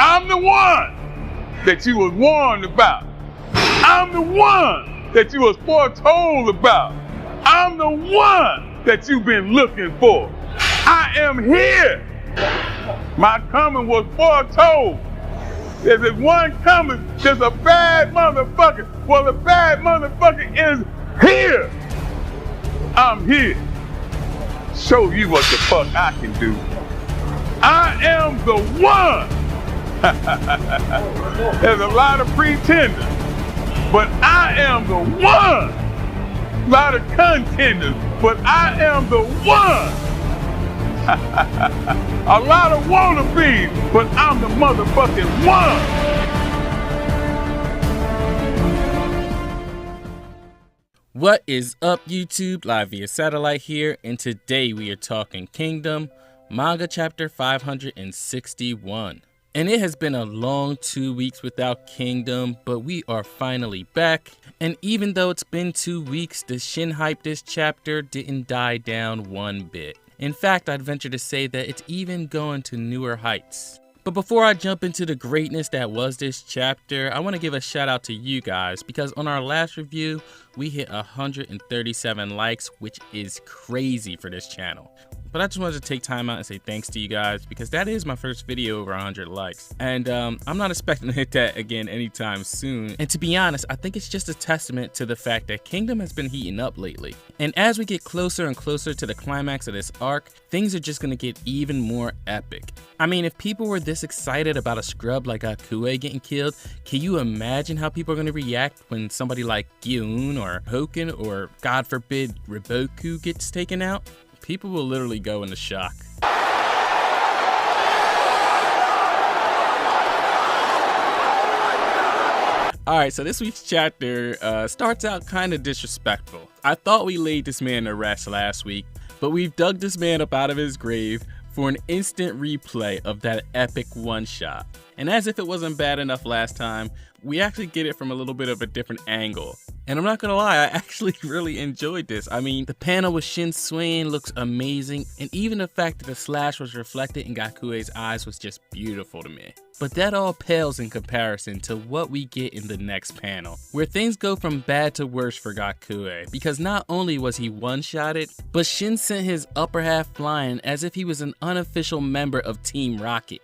I'm the one that you was warned about. I'm the one that you was foretold about. I'm the one that you've been looking for. I am here. My coming was foretold. There's one coming, there's a bad motherfucker. Well, the bad motherfucker is here. I'm here. Show you what the fuck I can do. I am the one. There's a lot of pretenders, but I am the one. A lot of contenders, but I am the one. A lot of wannabes, but I'm the motherfucking one. What is up, YouTube? Live via satellite here, and today we are talking Kingdom, Manga chapter 561. And it has been a long 2 weeks without Kingdom, but we are finally back. And even though it's been 2 weeks, the Shin hype this chapter didn't die down one bit. In fact, I'd venture to say that it's even going to newer heights. But before I jump into the greatness that was this chapter, I want to give a shout out to you guys, because on our last review, we hit 137 likes, which is crazy for this channel. But I just wanted to take time out and say thanks to you guys, because that is my first video over 100 likes. And I'm not expecting to hit that again anytime soon. And to be honest, I think it's just a testament to the fact that Kingdom has been heating up lately. And as we get closer and closer to the climax of this arc, things are just gonna get even more epic. I mean, if people were this excited about a scrub like Akue getting killed, can you imagine how people are gonna react when somebody like Gyun or Hoken or, God forbid, Riboku gets taken out? People will literally go into shock. Alright, so this week's chapter starts out kind of disrespectful. I thought we laid this man to rest last week, but we've dug this man up out of his grave for an instant replay of that epic one-shot. And as if it wasn't bad enough last time, we actually get it from a little bit of a different angle. And I'm not gonna lie, I actually really enjoyed this. I mean, the panel with Shin swinging looks amazing, and even the fact that the slash was reflected in Gakue's eyes was just beautiful to me. But that all pales in comparison to what we get in the next panel, where things go from bad to worse for Gakue, because not only was he one-shotted, but Shin sent his upper half flying as if he was an unofficial member of Team Rocket.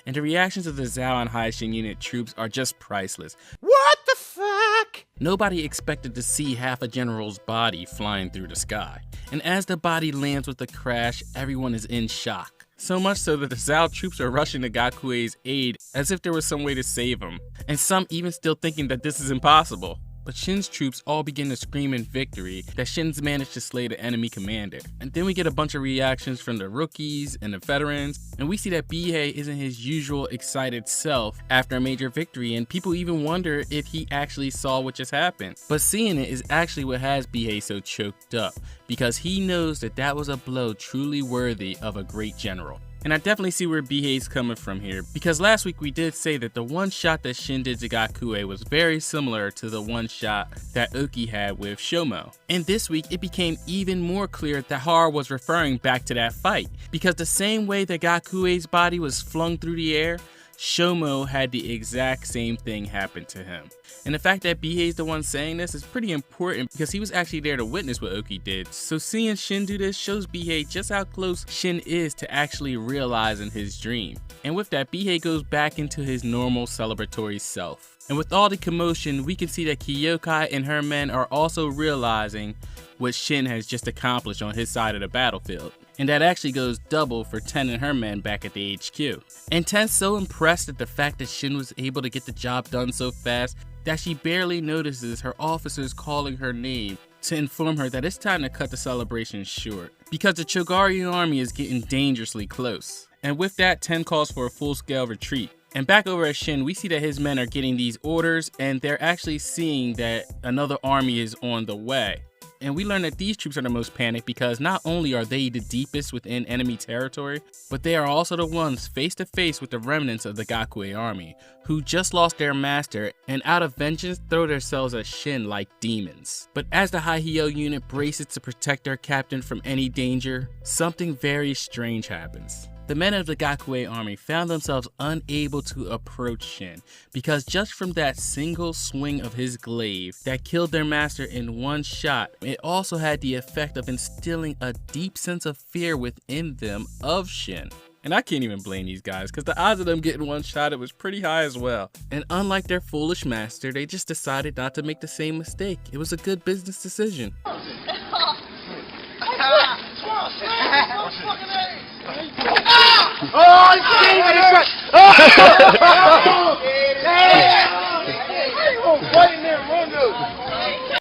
And the reactions of the Zhao and Haishin unit troops are just priceless. What the fuck? Nobody expected to see half a general's body flying through the sky. And as the body lands with a crash, everyone is in shock. So much so that the Zhao troops are rushing to Gakue's aid as if there was some way to save him. And some even still thinking that this is impossible. But Shin's troops all begin to scream in victory that Shin's managed to slay the enemy commander. And then we get a bunch of reactions from the rookies and the veterans, and we see that Bihei isn't his usual excited self after a major victory, and people even wonder if he actually saw what just happened. But seeing it is actually what has Bihei so choked up, because he knows that that was a blow truly worthy of a great general. And I definitely see where Bihei's coming from here, because last week we did say that the one shot that Shin did to Gakue was very similar to the one shot that Oki had with Shomo. And this week it became even more clear that Hara was referring back to that fight, because the same way that Gakue's body was flung through the air, Shomo had the exact same thing happen to him. And the fact that Bihei's the one saying this is pretty important, because he was actually there to witness what Oki did. So seeing Shin do this shows Bihei just how close Shin is to actually realizing his dream. And with that, Bihei goes back into his normal celebratory self. And with all the commotion, we can see that Kyokai and her men are also realizing what Shin has just accomplished on his side of the battlefield. And that actually goes double for Ten and her men back at the HQ. And Ten's so impressed at the fact that Shin was able to get the job done so fast that she barely notices her officers calling her name to inform her that it's time to cut the celebration short, because the Chogarian army is getting dangerously close. And with that, Ten calls for a full-scale retreat. And back over at Shin, we see that his men are getting these orders, and they're actually seeing that another army is on the way. And we learn that these troops are the most panicked because not only are they the deepest within enemy territory, but they are also the ones face to face with the remnants of the Gakue army, who just lost their master and out of vengeance throw themselves at Shin like demons. But as the Haihyo unit braces to protect their captain from any danger, something very strange happens. The men of the Gakue army found themselves unable to approach Shin because just from that single swing of his glaive that killed their master in one shot, it also had the effect of instilling a deep sense of fear within them of Shin. And I can't even blame these guys because the odds of them getting one shot, it was pretty high as well. And unlike their foolish master, they just decided not to make the same mistake. It was a good business decision.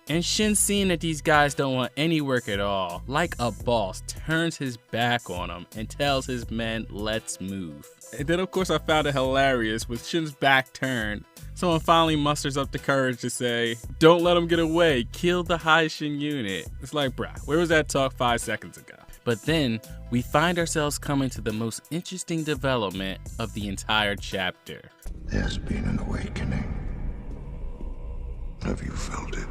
And Shin, seeing that these guys don't want any work at all, like a boss, turns his back on them and tells his men, let's move. And then of course I found it hilarious with Shin's back turned. Someone finally musters up the courage to say, don't let them get away, kill the High Shin unit. It's like, bruh, where was that talk 5 seconds ago? But then we find ourselves coming to the most interesting development of the entire chapter. There's been an awakening. Have you felt it?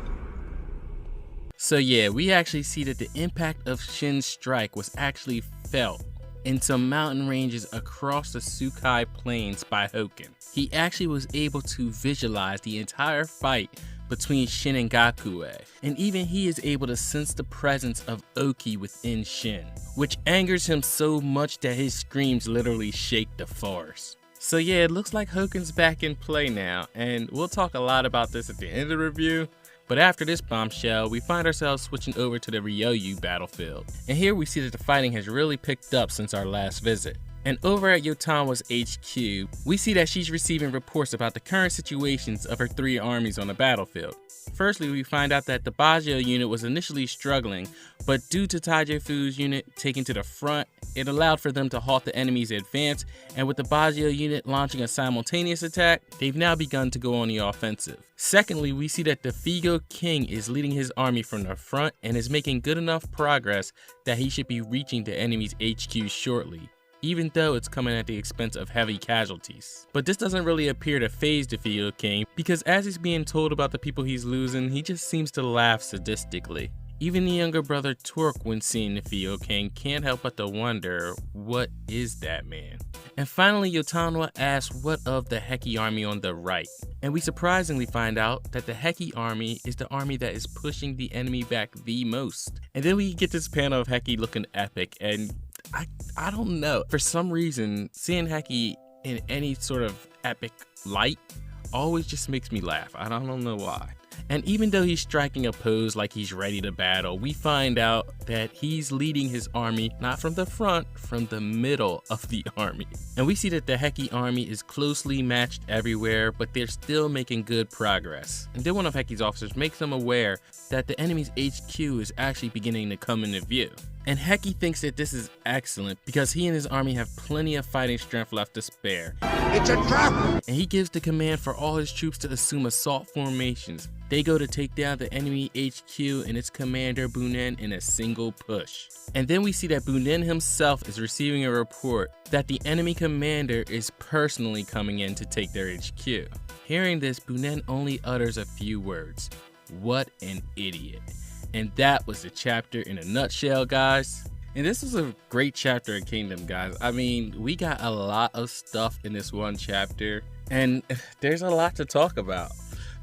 So yeah, we actually see that the impact of Shin's strike was actually felt in some mountain ranges across the Sukai Plains by Hoken. He actually was able to visualize the entire fight between Shin and Gakue, and even he is able to sense the presence of Oki within Shin, which angers him so much that his screams literally shake the forest. So yeah, it looks like Hoken's back in play now, and we'll talk a lot about this at the end of the review. But after this bombshell, we find ourselves switching over to the Ryoyu battlefield. And here we see that the fighting has really picked up since our last visit. And over at Yotanwa's HQ, we see that she's receiving reports about the current situations of her 3 armies on the battlefield. Firstly, we find out that the Baggio unit was initially struggling, but due to Taijufu's unit taking to the front, it allowed for them to halt the enemy's advance, and with the Baggio unit launching a simultaneous attack, they've now begun to go on the offensive. Secondly, we see that the Figo King is leading his army from the front and is making good enough progress that he should be reaching the enemy's HQ shortly, even though it's coming at the expense of heavy casualties. But this doesn't really appear to faze the Figo King, because as he's being told about the people he's losing, he just seems to laugh sadistically. Even the younger brother Torque, when seeing the Figo King, can't help but to wonder, what is that man? And finally, Yotanwa asks what of the Heki army on the right, and we surprisingly find out that the Heki army is the army that is pushing the enemy back the most. And then we get this panel of Heki looking epic, and I don't know, for some reason seeing Heki in any sort of epic light always just makes me laugh. I don't know why. And even though he's striking a pose like he's ready to battle, we find out that he's leading his army not from the front, from the middle of the army. And we see that the Heki army is closely matched everywhere, but they're still making good progress. And then one of Heki's officers makes them aware that the enemy's HQ is actually beginning to come into view. And Heki thinks that this is excellent because he and his army have plenty of fighting strength left to spare. It's a trap! And he gives the command for all his troops to assume assault formations. They go to take down the enemy HQ and its commander Bunen in a single push. And then we see that Bunen himself is receiving a report that the enemy commander is personally coming in to take their HQ. Hearing this, Bunen only utters a few words. What an idiot. And that was the chapter in a nutshell, guys. And this was a great chapter of Kingdom, guys. I mean, we got a lot of stuff in this one chapter, and there's a lot to talk about.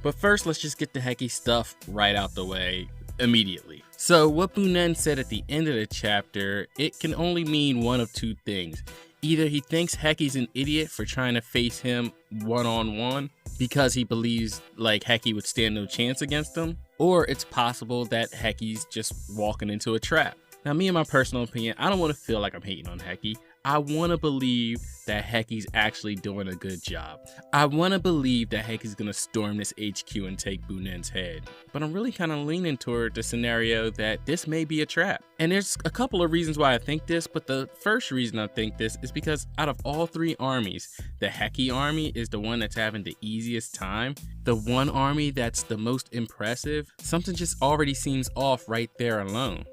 But first, let's just get the Heki stuff right out the way immediately. So what Bunen said at the end of the chapter, it can only mean one of two things. Either he thinks Heki's an idiot for trying to face him one-on-one because he believes like Heki would stand no chance against him, or it's possible that Heki's just walking into a trap. Now, me and my personal opinion, I don't want to feel like I'm hating on Heki. I want to believe that Heki's actually doing a good job. I want to believe that Heki's gonna storm this HQ and take Bunin's head. But I'm really kind of leaning toward the scenario that this may be a trap. And there's a couple of reasons why I think this, but the first reason I think this is because out of all three armies, the Heki army is the one that's having the easiest time. The one army that's the most impressive, something just already seems off right there alone.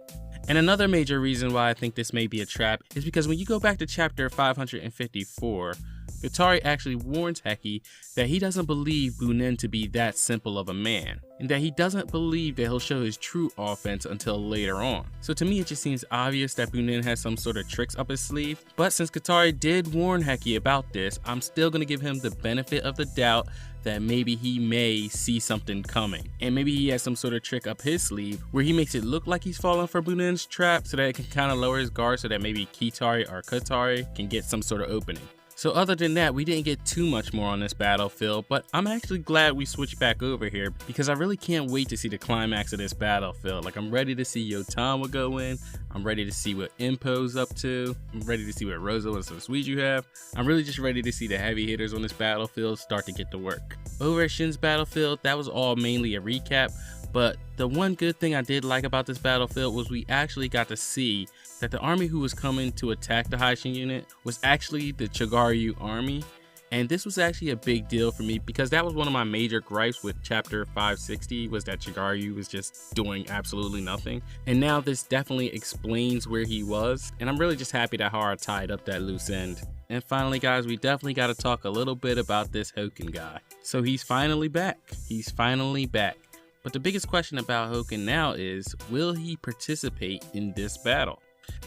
And another major reason why I think this may be a trap is because when you go back to chapter 554, Katari actually warns Heki that he doesn't believe Bunin to be that simple of a man, and that he doesn't believe that he'll show his true offense until later on. So to me it just seems obvious that Bunin has some sort of tricks up his sleeve, but since Katari did warn Heki about this, I'm still going to give him the benefit of the doubt that maybe he may see something coming, and maybe he has some sort of trick up his sleeve where he makes it look like he's falling for Bunin's trap so that it can kind of lower his guard so that maybe Kitari or Katari can get some sort of opening. So other than that, we didn't get too much more on this battlefield, but I'm actually glad we switched back over here because I really can't wait to see the climax of this battlefield. Like, I'm ready to see Yotama go in, I'm ready to see what Impo's up to, I'm ready to see what Rosa and some Suiju have. I'm really just ready to see the heavy hitters on this battlefield start to get to work. Over at Shin's battlefield, that was all mainly a recap, but the one good thing I did like about this battlefield was we actually got to see that the army who was coming to attack the Haishin unit was actually the Chogaryu army. And this was actually a big deal for me because that was one of my major gripes with chapter 560 was that Chogaryu was just doing absolutely nothing. And now this definitely explains where he was. And I'm really just happy that Hara tied up that loose end. And finally guys, we definitely got to talk a little bit about this Hoken guy. So he's finally back. He's finally back. But the biggest question about Hoken now is, will he participate in this battle?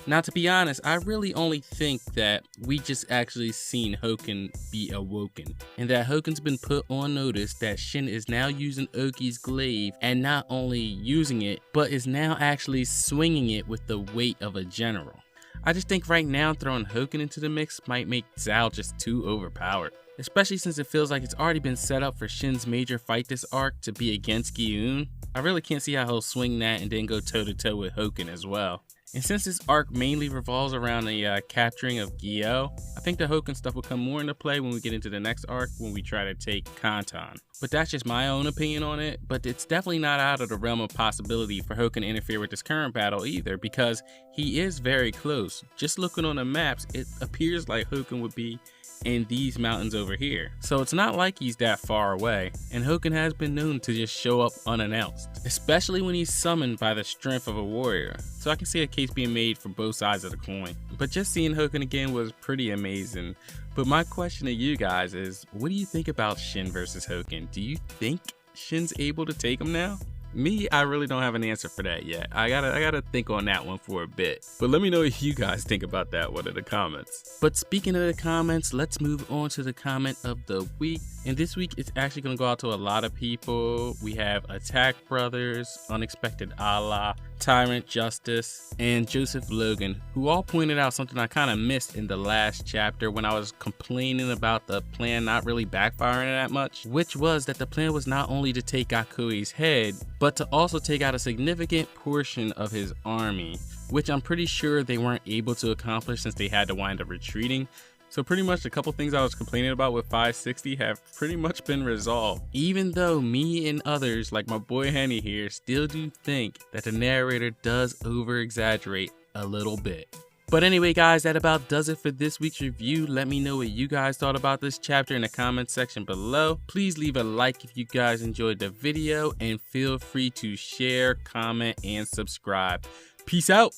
Now, to be honest, I really only think that we just actually seen Hoken be awoken, and that Hoken's been put on notice that Shin is now using Oki's glaive, and not only using it, but is now actually swinging it with the weight of a general. I just think right now throwing Hoken into the mix might make Zhao just too overpowered, especially since it feels like it's already been set up for Shin's major fight this arc to be against Gi-eun. I really can't see how he'll swing that and then go toe to toe with Hoken as well. And since this arc mainly revolves around the capturing of Gyo, I think the Hoken stuff will come more into play when we get into the next arc when we try to take Kanton. But that's just my own opinion on it, but it's definitely not out of the realm of possibility for Hoken to interfere with this current battle either, because he is very close. Just looking on the maps, it appears like Hoken would be in these mountains over here. So it's not like he's that far away, and Hoken has been known to just show up unannounced, especially when he's summoned by the strength of a warrior. So I can see a case being made for both sides of the coin. But just seeing Hoken again was pretty amazing. But my question to you guys is, what do you think about Shin versus Hoken? Do you think Shin's able to take him now? Me, I really don't have an answer for that yet. I gotta think on that one for a bit. But let me know what you guys think about that one in the comments. But speaking of the comments, let's move on to the comment of the week. And this week, it's actually gonna go out to a lot of people. We have Attack Brothers, Unexpected Allah, Tyrant Justice, and Joseph Logan, who all pointed out something I kind of missed in the last chapter when I was complaining about the plan not really backfiring that much, which was that the plan was not only to take Gakui's head, but to also take out a significant portion of his army, which I'm pretty sure they weren't able to accomplish since they had to wind up retreating. So pretty much the couple things I was complaining about with 560 have pretty much been resolved. Even though me and others like my boy Henny here still do think that the narrator does over exaggerate a little bit. But anyway guys, that about does it for this week's review. Let me know what you guys thought about this chapter in the comment section below. Please leave a like if you guys enjoyed the video, and feel free to share, comment, and subscribe. Peace out.